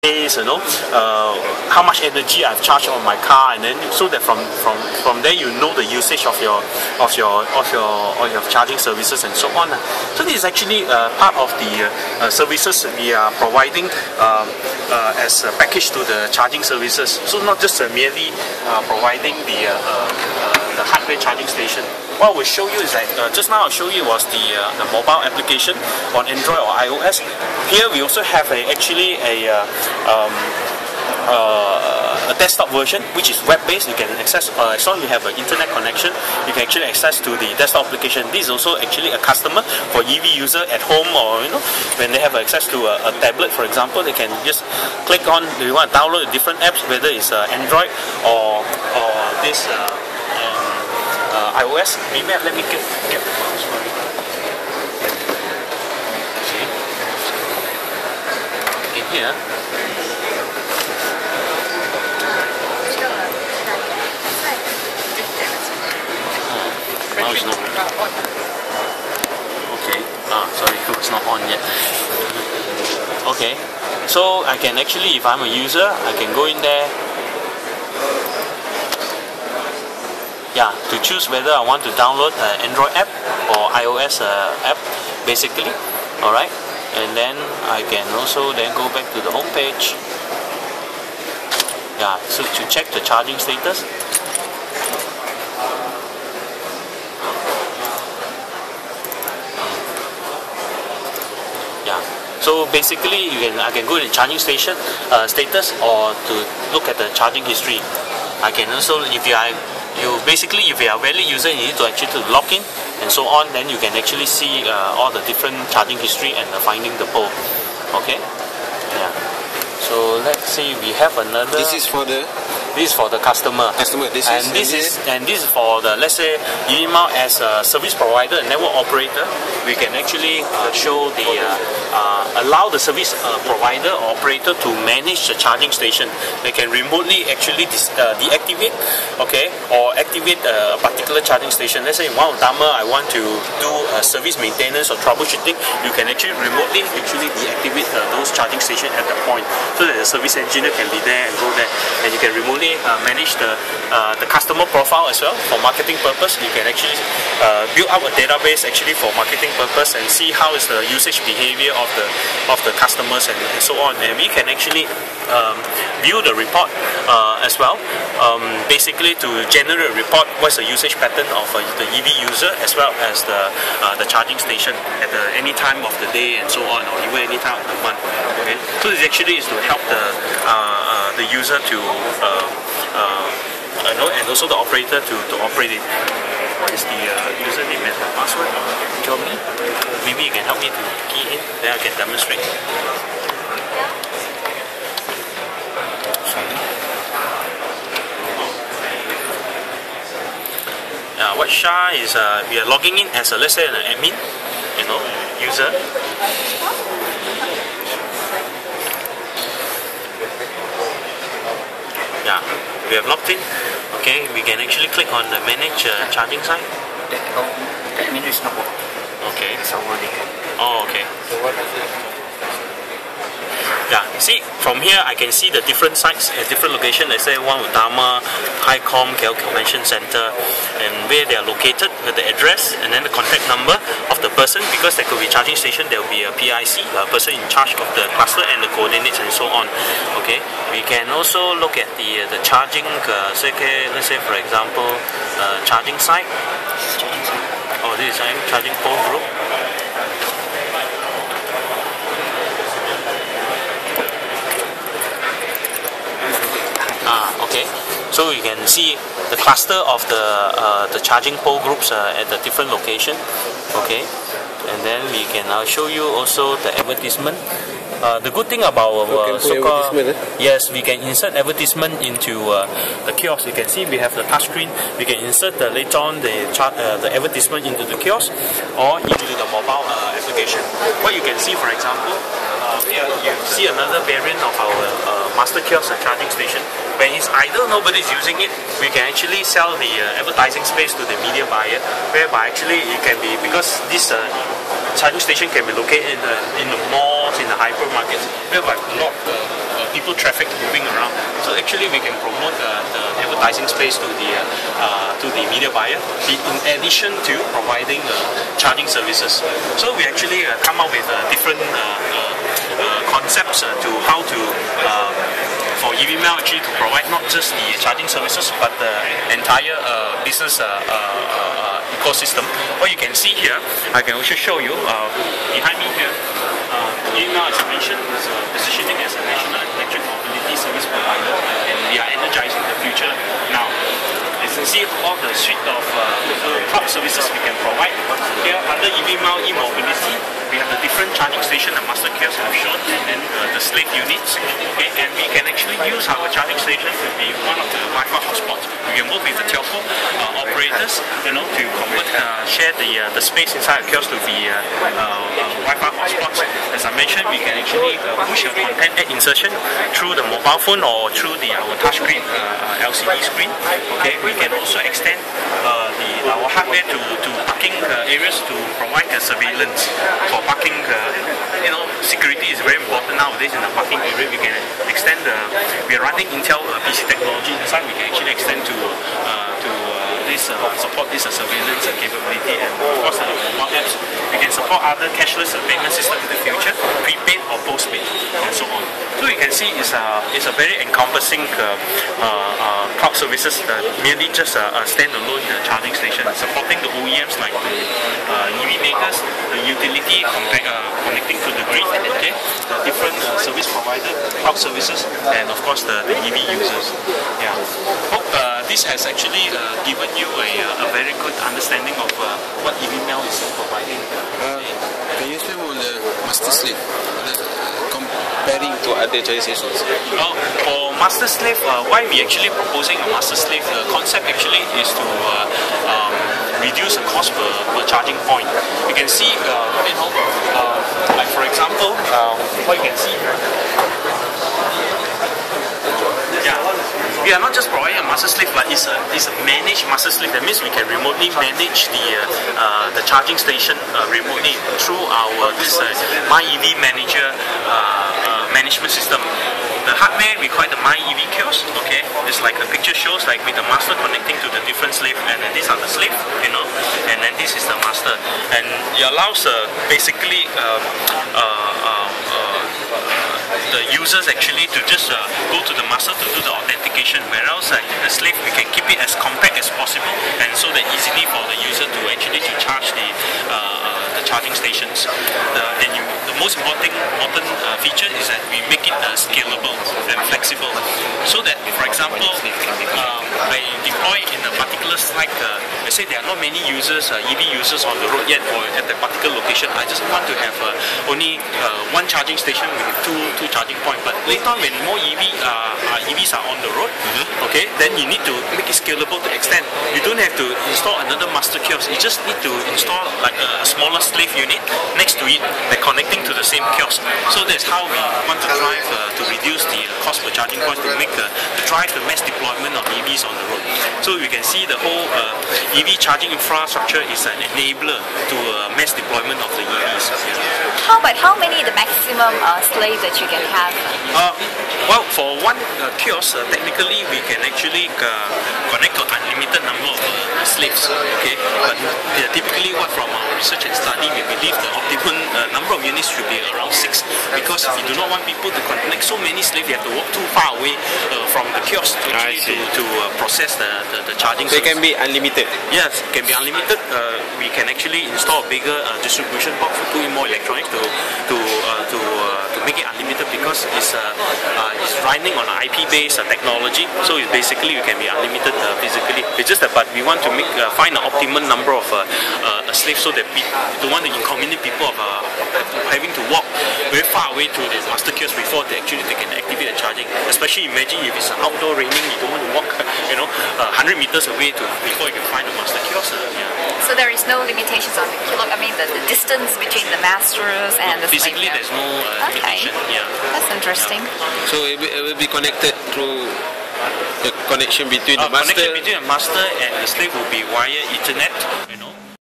how much energy I've charged on my car, and then so that from there you know the usage of your charging services and so on. So this is actually part of the services we are providing as a package to the charging services. So not just merely providing the hardware charging station. What we'll show you is that just now I'll show you was the mobile application on Android or iOS. Here we also have actually a desktop version which is web-based. You can access as long as you have an internet connection, you can actually access to the desktop application. This is also actually a customer for EV user at home, or when they have access to a tablet, for example, they can just click on, do you want to download the different apps, whether it's Android or this iOS. Maybe let me get the mouse for you. See? In here. Now it's not. Okay. Sorry, it's not on yet. Okay. So I can actually, if I'm a user, I can go in there. Yeah, to choose whether I want to download an Android app or iOS app, basically. Alright, and then I can also then go back to the home page. Yeah, so to check the charging status. Yeah, so basically I can go to the charging station status, or to look at the charging history. I can also, if you are a valid user, you need to actually log in and so on, then you can actually see all the different charging history and finding the pole. Okay? Yeah. So let's see, we have another. This is for the customer. This is for the, let's say, Evmal as a service provider, network operator. We can actually show the allow the service provider or operator to manage the charging station. They can remotely actually deactivate, okay, or activate a particular charging station. Let's say in one of Dhamma, I want to do service maintenance or troubleshooting. You can actually remotely deactivate those charging stations at that point, so that the service engineer can be there and go there, and you can remotely manage the customer profile as well for marketing purpose. You can actually build up a database actually for marketing purpose and see how is the usage behavior of the customers and so on. And we can actually view the report as well. Basically, to generate a report, what's the usage pattern of the EV user as well as the charging station at any time of the day and so on, or even any time of the month. Okay, so this actually is to help the user to and also the operator to operate it. What is the username and the password? Tell me. Maybe you can help me to key in, then I can demonstrate. What SHA is, we are logging in as let's say an admin, user. Yeah, we have logged in. Okay, we can actually click on the manage charging site. That menu is not working. Okay. It's already. Oh, okay. So what is it? Yeah, see, from here I can see the different sites at different locations. Let's say one with Dharma, Highcom, KL Convention Center, and where they are located, with the address, and then the contact number of the person, because there could be charging station, there will be a PIC, a person in charge of the cluster, and the coordinates and so on. Okay, we can also look at the charging, let's say for example, charging site. Oh, this is charging pole group. Okay, so you can see the cluster of the charging pole groups at the different location. Okay, and then we can show you also the advertisement. The good thing about so-called, yes, we can insert advertisement into the kiosk. You can see we have the touch screen. We can insert later on the advertisement into the kiosk or into the mobile application. What you can see, for example, here you see another variant of our master kiosk charging station. When it's idle, nobody's using it, we can actually sell the advertising space to the media buyer, whereby actually it can be, because this charging station can be located in the malls, in the hypermarkets, whereby a lot people traffic moving around. So actually we can promote the advertising space to the media buyer in addition to providing charging services. So we actually come up with different concepts to how to for Evmal actually to provide not just the charging services but the entire business ecosystem. What you can see here, I can also show you behind me here. Evmal, as I mentioned, is positioning as a national electric mobility service provider, and we are energizing the future now. As you can see, all the suite of cloud services we can provide. Here, under Evmal e-mobility, we have the different charging station and master kiosks I've shown, and then the slave units. Okay, and we can actually use our charging station to be one of the Wi-Fi hotspots. We can work with the telco operators, to convert, share the space inside a kiosk to be Wi-Fi hotspots. As I mentioned, we can actually push a content ad insertion through the mobile phone or through our touchscreen LCD screen. Okay, we can also extend our hardware to parking areas to provide surveillance for parking. Security is very important nowadays in the parking area. We can extend we are running Intel PC technology inside. We can actually extend to support this surveillance capability, and of course mobile apps. We can support other cashless payment systems in the future, prepaid or postpaid, and so on. So you can see it's a very encompassing cloud services, merely just a standalone charging station, supporting the OEMs like the EV makers, the utility connecting to the grid, okay, the different service provider, cloud services, and of course the EV users. Yeah. Hope this has actually given you a very good understanding of what Evmal is providing. Can you explain on the master slave? Comparing to other charging stations. For master slave, why we actually proposing a master slave? The concept actually is to reduce the cost per charging point. You can see, like for example, what you can see here. We are not just providing a master slave, but it's a managed master slave. That means we can remotely manage the charging station remotely through our My EV Manager management system. The hardware we call it the My EV kiosk. Okay, it's like the picture shows, like with the master connecting to the different slave, and then these are the slave, and then this is the master, and it allows basically the users actually to just go to the master to do the authentication, whereas the slave we can keep it as compact as possible, and so that easily for the user to actually charge the charging stations. The most important feature is that we make it scalable and flexible, so that, for example, I deploy in a particular site. Let's say there are not many users, EV users on the road yet, or at that particular location. I just want to have only one charging station with two charging points. But later on, when more EVs are on the road, okay, then you need to make it scalable to extend. You don't have to install another master kiosk. You just need to install like a smaller slave unit next to it, like connecting to the same kiosk. So that's how we want to drive to reduce the cost per charging points, to make the drive the mass deployment of EVs on the road. So we can see the whole EV charging infrastructure is an enabler to mass deployment of the EVs. How many the maximum slave that you can have? Well, for one kiosk, technically we can actually connect to unlimited number of slaves. Okay, but typically, from our research and study, we believe the optimum number of units should be around 6, because we do not want people to connect so many slaves. They have to walk too far away from the kiosk to process the charging. They can be unlimited. Yes, it can be unlimited. We can actually install a bigger distribution box to put in more electronics to make it unlimited, because it's running on an IP-based technology. So it's basically you can be unlimited physically. It's just that, but we want to find an optimal number of slaves, so that we don't want to inconvenience people of having to walk very far away to the master kiosk before they can activate the charging. Especially imagine if it's outdoor raining, you don't want to walk 100 meters away before you can find the master kiosk. So there is no limitations on the distance between the masters and the slave. Physically, there's no limitation. Yeah. That's interesting. So it will be connected through the connection between the master. Connection between the master and the slave will be via Ethernet.